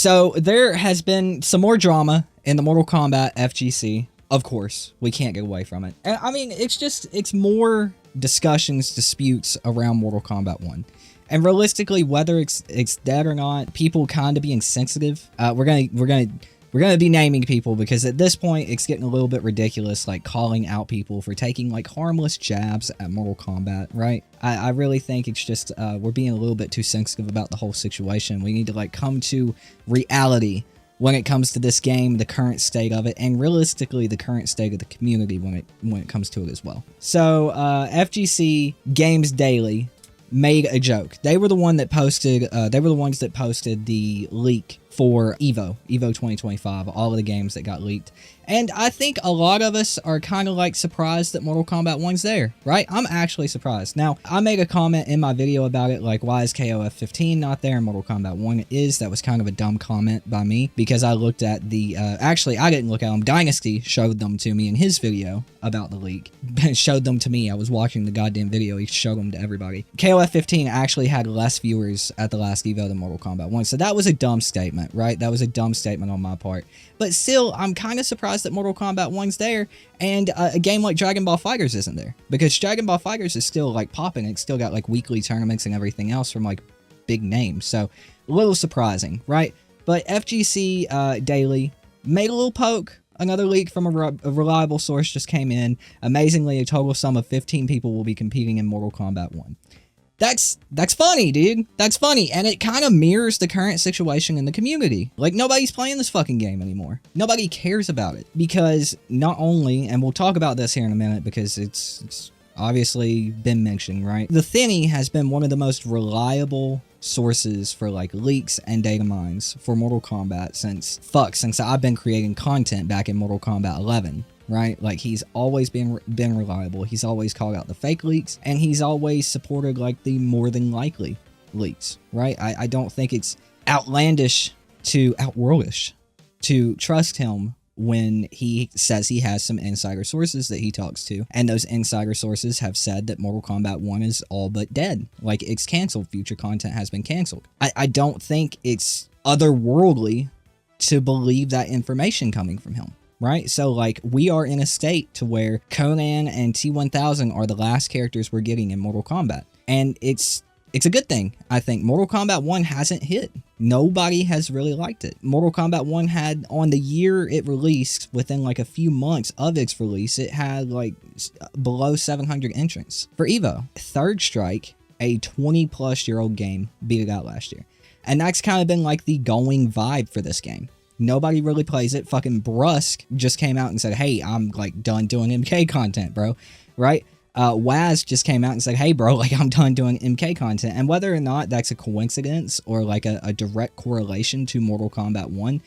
So there has been some more drama in the Mortal Kombat FGC. Of course, we can't get away from it. And I mean, it's more discussions, disputes around Mortal Kombat 1. And realistically, whether it's dead or not, people kind of being sensitive. We're gonna be naming people because at this point it's getting a little bit ridiculous, like calling out people for taking like harmless jabs at Mortal Kombat, right? I really think it's just we're being a little bit too sensitive about the whole situation. We need to like come to reality when it comes to this game, the current state of it, and realistically the current state of the community when it comes to it as well. So FGC Games Daily made a joke. They were the one that posted. They were the ones that posted the leak for Evo 2025, all of the games that got leaked. And I think a lot of us are kind of like surprised that Mortal Kombat 1's there, right? I'm actually surprised. Now, I made a comment in my video about it, like, why is KOF 15 not there and Mortal Kombat 1 is? That was kind of a dumb comment by me because I looked at the, actually, I didn't look at them. Dynasty showed them to me in his video about the leak. Showed them to me. I was watching the goddamn video. He showed them to everybody. KOF 15 actually had less viewers at the last Evo than Mortal Kombat 1, so that was a dumb statement, right? That was a dumb statement on my part. But still, I'm kind of surprised that Mortal Kombat 1's there, and a game like Dragon Ball FighterZ isn't there. Because Dragon Ball FighterZ is still, like, popping. It's still got, like, weekly tournaments and everything else from, like, big names. So, a little surprising, right? But FGC Daily made a little poke. Another leak from a reliable source just came in. Amazingly, a total sum of 15 people will be competing in Mortal Kombat 1. That's funny, dude. That's funny. And it kind of mirrors the current situation in the community. Like, nobody's playing this fucking game anymore. Nobody cares about it. Because not only, and we'll talk about this here in a minute because it's obviously been mentioned, right? The Thinny has been one of the most reliable sources for like leaks and data mines for Mortal Kombat since I've been creating content back in Mortal Kombat 11. Right? Like, he's always been reliable. He's always called out the fake leaks, and he's always supported, like, the more than likely leaks, right? I don't think it's outworldish to trust him when he says he has some insider sources that he talks to, and those insider sources have said that Mortal Kombat 1 is all but dead. Like, it's canceled. Future content has been canceled. I don't think it's otherworldly to believe that information coming from him. Right? So, like, we are in a state to where Conan and T-1000 are the last characters we're getting in Mortal Kombat. And it's a good thing, I think. Mortal Kombat 1 hasn't hit. Nobody has really liked it. Mortal Kombat 1 had, on the year it released, within, like, a few months of its release, it had, like, below 700 entrants. For Evo, Third Strike, a 20-plus-year-old game, beat it out last year. And that's kind of been, like, the going vibe for this game. Nobody really plays it. Fucking Brusque just came out and said, hey, I'm, like, done doing MK content, bro. Right? Waz just came out and said, hey, bro, like, I'm done doing MK content. And whether or not that's a coincidence or, like, a direct correlation to Mortal Kombat 1,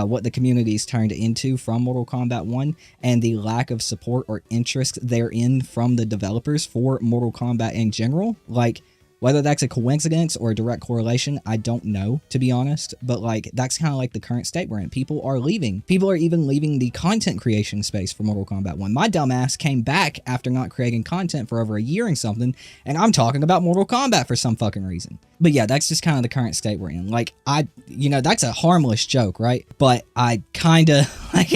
what the community's turned into from Mortal Kombat 1, and the lack of support or interest therein from the developers for Mortal Kombat in general, like, whether that's a coincidence or a direct correlation, I don't know, to be honest. But, like, that's kind of like the current state we're in. People are leaving. People are even leaving the content creation space for Mortal Kombat 1. My dumbass came back after not creating content for over a year and something, and I'm talking about Mortal Kombat for some fucking reason. But yeah, that's just kind of the current state we're in. Like, that's a harmless joke, right? But I kind of, like,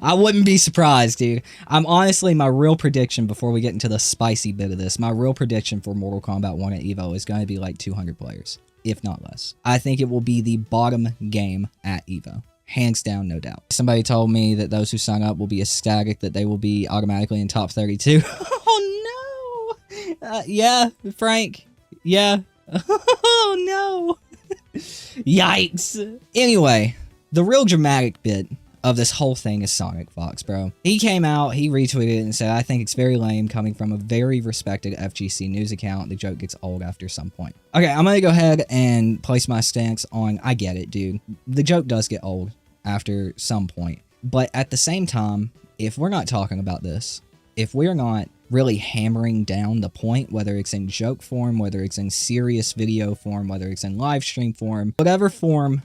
I wouldn't be surprised, dude. I'm honestly, my real prediction, before we get into the spicy bit of this, my real prediction for Mortal Kombat 1 at Evo is going to be like 200 players, if not less. I think it will be the bottom game at Evo. Hands down, no doubt. Somebody told me that those who sign up will be ecstatic that they will be automatically in top 32. Oh, no! Yeah, Frank. Yeah. Oh, no. Yikes. Anyway, the real dramatic bit of this whole thing is Sonic Fox, bro. He came out, he retweeted it and said, I think it's very lame coming from a very respected FGC news account. The joke gets old after some point. Okay, I'm gonna go ahead and place my stance on, I get it, dude. The joke does get old after some point. But at the same time, if we're not talking about this, if we're not really hammering down the point, whether it's in joke form, whether it's in serious video form, whether it's in live stream form, whatever form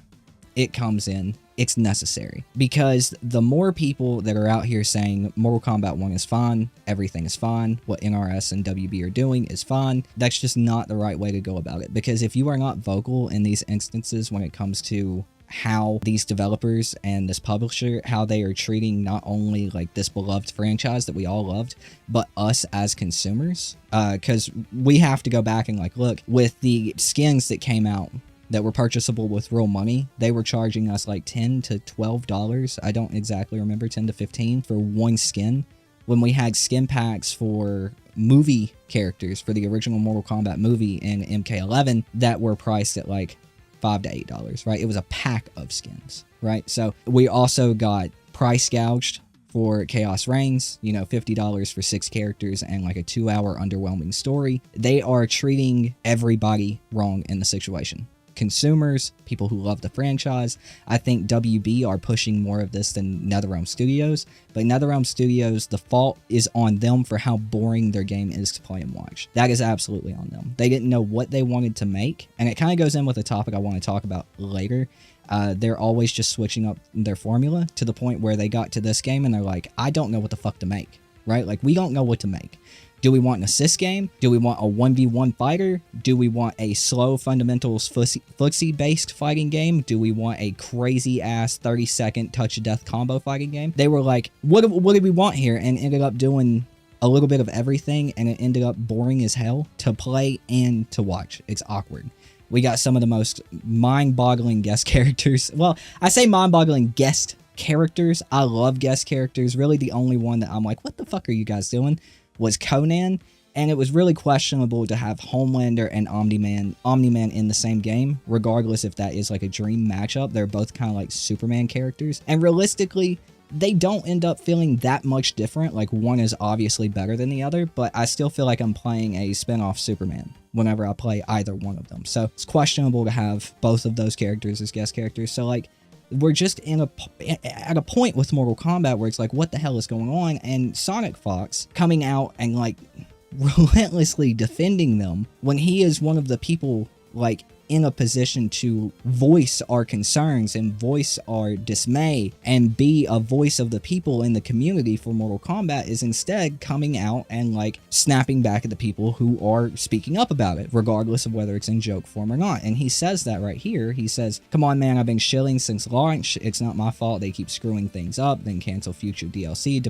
it comes in, it's necessary. Because the more people that are out here saying Mortal Kombat 1 is fine, everything is fine, what NRS and WB are doing is fine, that's just not the right way to go about it. Because if you are not vocal in these instances when it comes to how these developers and this publisher, how they are treating not only like this beloved franchise that we all loved, but us as consumers. Because we have to go back and like look with the skins that came out that were purchasable with real money. They were charging us like $10 to $12. I don't exactly remember, 10 to 15 for one skin. When we had skin packs for movie characters for the original Mortal Kombat movie in MK11 that were priced at like $5 to $8, right? It was a pack of skins, right? So we also got price gouged for Chaos Reigns, you know, $50 for 6 characters and like a 2-hour underwhelming story. They are treating everybody wrong in the situation. Consumers, people who love the franchise. I think WB are pushing more of this than NetherRealm Studios, but NetherRealm Studios, the fault is on them for how boring their game is to play and watch. That is absolutely on them. They didn't know what they wanted to make, and it kind of goes in with a topic I want to talk about later. They're always just switching up their formula to the point where they got to this game and they're like, I don't know what the fuck to make, right? Like, we don't know what to make. Do we want an assist game? Do we want a 1v1 fighter? Do we want a slow fundamentals footsie-based fighting game? Do we want a crazy-ass 30-second touch-of-death combo fighting game? They were like, what do we want here? And ended up doing a little bit of everything, and it ended up boring as hell to play and to watch. It's awkward. We got some of the most mind-boggling guest characters. Well, I say mind-boggling guest characters. I love guest characters. Really, the only one that I'm like, what the fuck are you guys doing? Was Conan, and it was really questionable to have Homelander and Omni-Man in the same game, regardless if that is like a dream matchup. They're both kind of like Superman characters, and realistically, they don't end up feeling that much different. Like, one is obviously better than the other, but I still feel like I'm playing a spin-off Superman whenever I play either one of them. So it's questionable to have both of those characters as guest characters. So like, we're just at a point with Mortal Kombat where it's like, what the hell is going on? And Sonic Fox coming out and like relentlessly defending them when he is one of the people like in a position to voice our concerns and voice our dismay and be a voice of the people in the community for Mortal Kombat, is instead coming out and like snapping back at the people who are speaking up about it, regardless of whether it's in joke form or not. And he says that right here. He says, come on, man, I've been shilling since launch. It's not my fault they keep screwing things up, then cancel future DLC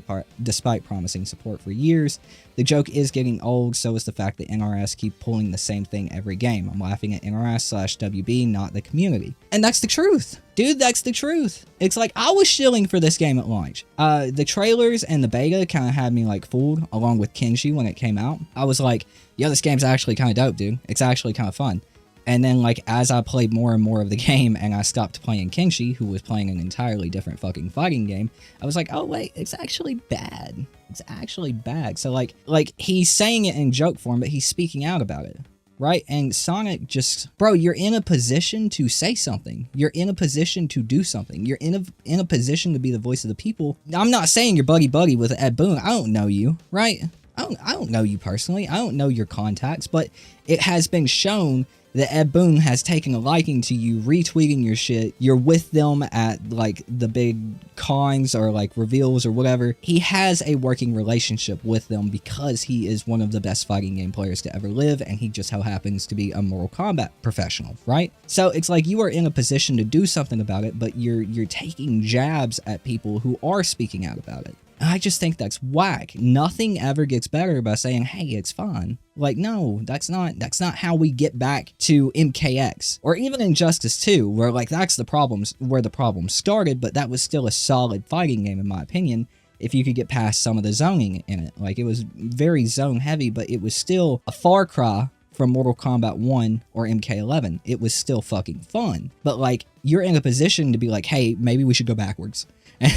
despite promising support for years. The joke is getting old, so is the fact that NRS keep pulling the same thing every game. I'm laughing at NRS/WB, not the community. And that's the truth. Dude, that's the truth. It's like, I was shilling for this game at launch. The trailers and the beta kind of had me like fooled, along with Kenshi when it came out. I was like, yo, this game's actually kind of dope, dude. It's actually kind of fun. And then, like, as I played more and more of the game and I stopped playing Kenshi, who was playing an entirely different fucking fighting game, I was like, oh, wait, it's actually bad. It's actually bad. So, like he's saying it in joke form, but he's speaking out about it, right? And Sonic just, bro, you're in a position to say something. You're in a position to do something. You're in a position to be the voice of the people. I'm not saying you're buddy-buddy with Ed Boon. I don't know you, right? I don't know you personally. I don't know your contacts, but it has been shown that Ed Boon has taken a liking to you, retweeting your shit. You're with them at like the big cons or like reveals or whatever. He has a working relationship with them because he is one of the best fighting game players to ever live, and he just so happens to be a Mortal Kombat professional, right? So it's like you are in a position to do something about it, but you're taking jabs at people who are speaking out about it. I just think that's whack. Nothing ever gets better by saying, hey, it's fine. Like, no, that's not how we get back to MKX or even Injustice 2, where like that's the problems where the problem started, but that was still a solid fighting game in my opinion. If you could get past some of the zoning in it, like it was very zone heavy, but it was still a far cry from Mortal Kombat 1 or MK11. It was still fucking fun. But like, you're in a position to be like, hey, maybe we should go backwards.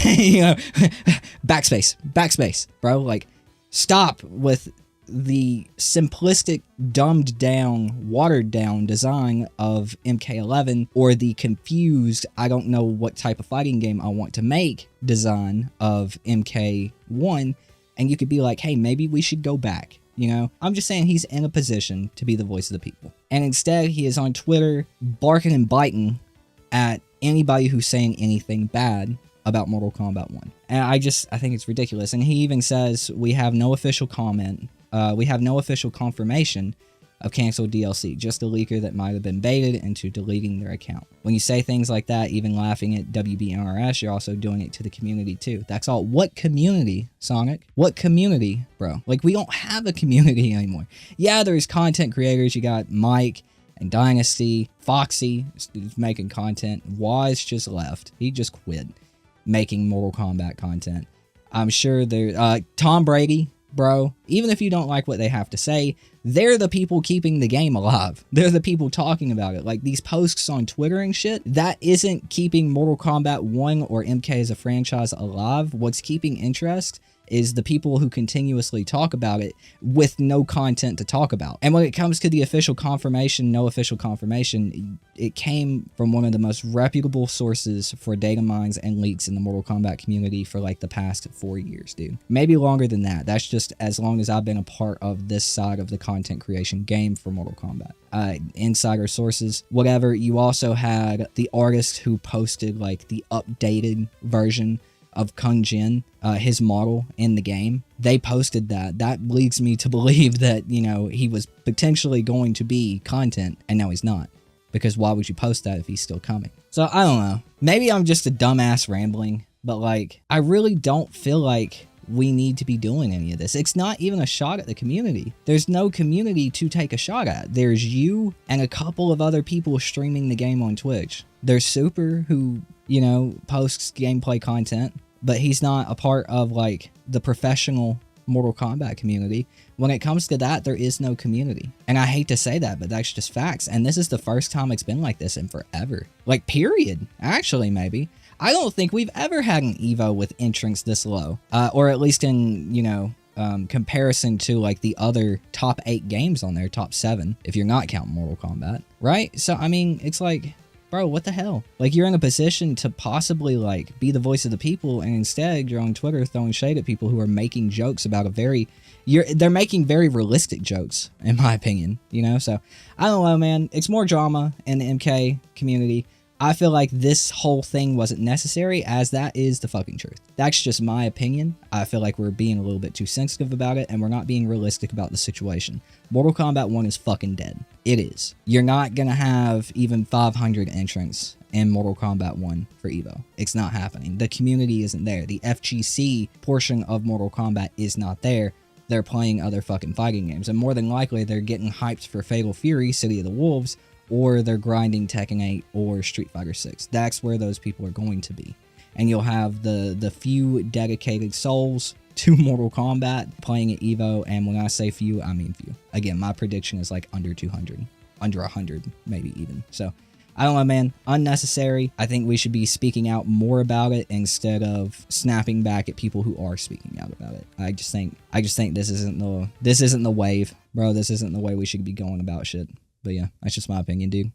You know, backspace, bro. Like, stop with the simplistic, dumbed down, watered down design of MK11, or the confused, I don't know what type of fighting game I want to make design of MK1. And you could be like, hey, maybe we should go back. You know, I'm just saying he's in a position to be the voice of the people. And instead, he is on Twitter barking and biting at anybody who's saying anything bad about Mortal Kombat 1. And I think it's ridiculous. And he even says, we have no official comment. We have no official confirmation, of canceled DLC, just a leaker that might have been baited into deleting their account. When you say things like that, even laughing at WBNRS, you're also doing it to the community too. That's all. What community, Sonic? What community, bro? Like, we don't have a community anymore. Yeah, there's content creators. You got Mike and Dynasty. Foxy is making content. Waz just left. He just quit making Mortal Kombat content. I'm sure there, Tom Brady, bro, even if you don't like what they have to say, they're the people keeping the game alive. They're the people talking about it. Like, these posts on Twitter and shit, that isn't keeping Mortal Kombat 1 or MK as a franchise alive. What's keeping interest is the people who continuously talk about it with no content to talk about. And when it comes to the official confirmation, no official confirmation, it came from one of the most reputable sources for data mines and leaks in the Mortal Kombat community for like the past 4 years, dude. Maybe longer than that. That's just as long as I've been a part of this side of the content creation game for Mortal Kombat. Insider sources, whatever. You also had the artist who posted like the updated version of Kung Jin, his model in the game. They posted that. That leads me to believe that, you know, he was potentially going to be content, and now he's not. Because why would you post that if he's still coming? So, I don't know. Maybe I'm just a dumbass rambling, but, like, I really don't feel like we need to be doing any of this. It's not even a shot at the community. There's no community to take a shot at. There's you and a couple of other people streaming the game on Twitch. There's Super, who, you know, posts gameplay content, but he's not a part of, like, the professional Mortal Kombat community. When it comes to that, there is no community. And I hate to say that, but that's just facts. And this is the first time it's been like this in forever. Like, period. Actually, maybe. I don't think we've ever had an EVO with entrance this low. Or at least in, you know, comparison to, like, the other top 8 games on there, top 7, if you're not counting Mortal Kombat. Right? So, I mean, it's like, bro, what the hell? Like, you're in a position to possibly, like, be the voice of the people, and instead you're on Twitter throwing shade at people who are making jokes about a very... they're making very realistic jokes, in my opinion, you know? So, I don't know, man. It's more drama in the MK community. I feel like this whole thing wasn't necessary, as that is the fucking truth. That's just my opinion. I feel like we're being a little bit too sensitive about it, and we're not being realistic about the situation. Mortal Kombat 1 is fucking dead. It is. You're not gonna have even 500 entrants in Mortal Kombat 1 for EVO. It's not happening. The community isn't there. The FGC portion of Mortal Kombat is not there. They're playing other fucking fighting games, and more than likely they're getting hyped for Fatal Fury, City of the Wolves, or they're grinding Tekken 8 or Street Fighter 6. That's where those people are going to be. And you'll have the few dedicated souls to Mortal Kombat playing at EVO, and when I say few, I mean few. Again, my prediction is like under 200, under 100 maybe even. So, I don't know, man. Unnecessary. I think we should be speaking out more about it instead of snapping back at people who are speaking out about it. I just think this isn't the wave, bro. This isn't the way we should be going about shit. But yeah, that's just my opinion, dude.